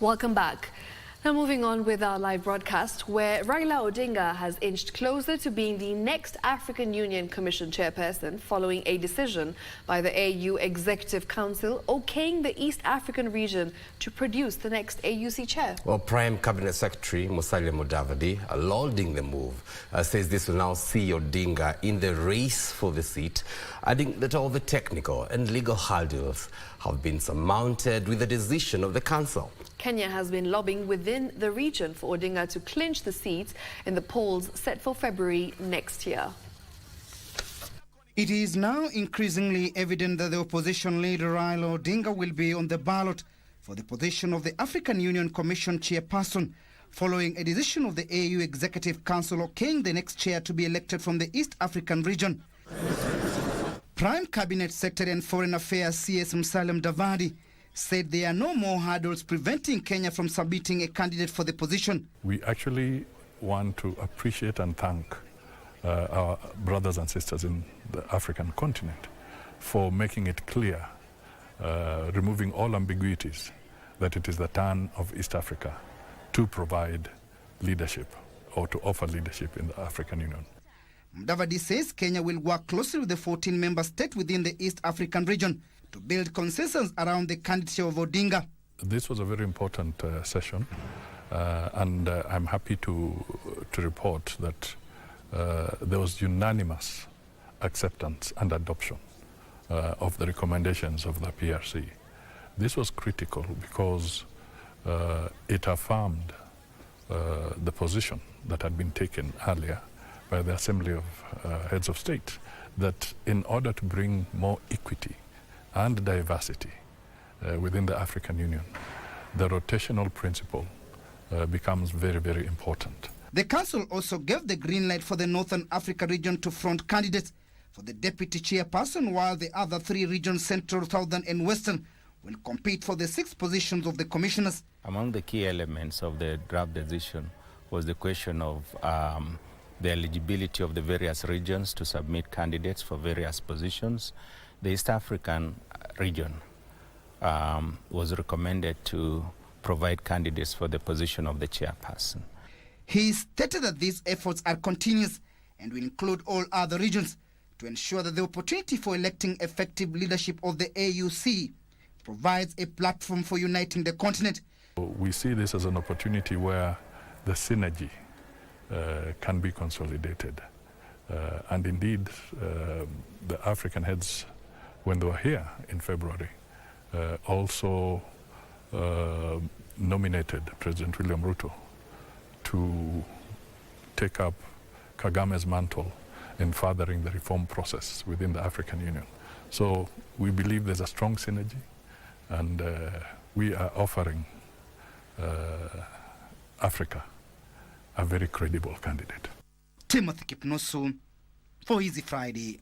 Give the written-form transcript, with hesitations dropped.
Welcome back. Now moving on with our live broadcast, where Raila Odinga has inched closer to being the next African Union Commission chairperson following a decision by the AU Executive Council okaying the East African region to produce the next AUC chair. Well, Prime Cabinet Secretary Musalia Mudavadi, lauding the move, says this will now see Odinga in the race for the seat, adding that all the technical and legal hurdles have been surmounted with the decision of the council. Kenya has been lobbying within the region for Odinga to clinch the seat in the polls set for February next year. It is now increasingly evident that the opposition leader Raila Odinga will be on the ballot for the position of the African Union Commission chairperson, following a decision of the AU Executive Council okaying the next chair to be elected from the East African region. Prime Cabinet Secretary and Foreign Affairs CS Musalia Mudavadi said there are no more hurdles preventing Kenya from submitting a candidate for the position. We actually want to appreciate and thank our brothers and sisters in the African continent for making it clear, removing all ambiguities, that it is the turn of East Africa to provide leadership or to offer leadership in the African Union. Mudavadi says Kenya will work closely with the 14-member state within the East African region to build consensus around the candidature of Odinga. This was a very important session, and I'm happy to report that there was unanimous acceptance and adoption of the recommendations of the PRC. This was critical because it affirmed the position that had been taken earlier by the Assembly of Heads of State, that in order to bring more equity and diversity within the African Union, the rotational principle becomes very, very important. The Council also gave the green light for the Northern Africa region to front candidates for the deputy chairperson, while the other three regions, Central, Southern and Western, will compete for the 6 positions of the commissioners. Among the key elements of the draft decision was the question of the eligibility of the various regions to submit candidates for various positions. The East African region was recommended to provide candidates for the position of the chairperson. He stated that these efforts are continuous and will include all other regions to ensure that the opportunity for electing effective leadership of the AUC provides a platform for uniting the continent. We see this as an opportunity where the synergy can be consolidated. And indeed, the African heads, when they were here in February, also nominated President William Ruto to take up Kagame's mantle in furthering the reform process within the African Union. So we believe there's a strong synergy, and we are offering Africa a very credible candidate. Timothy Kipnosu for Easy Friday.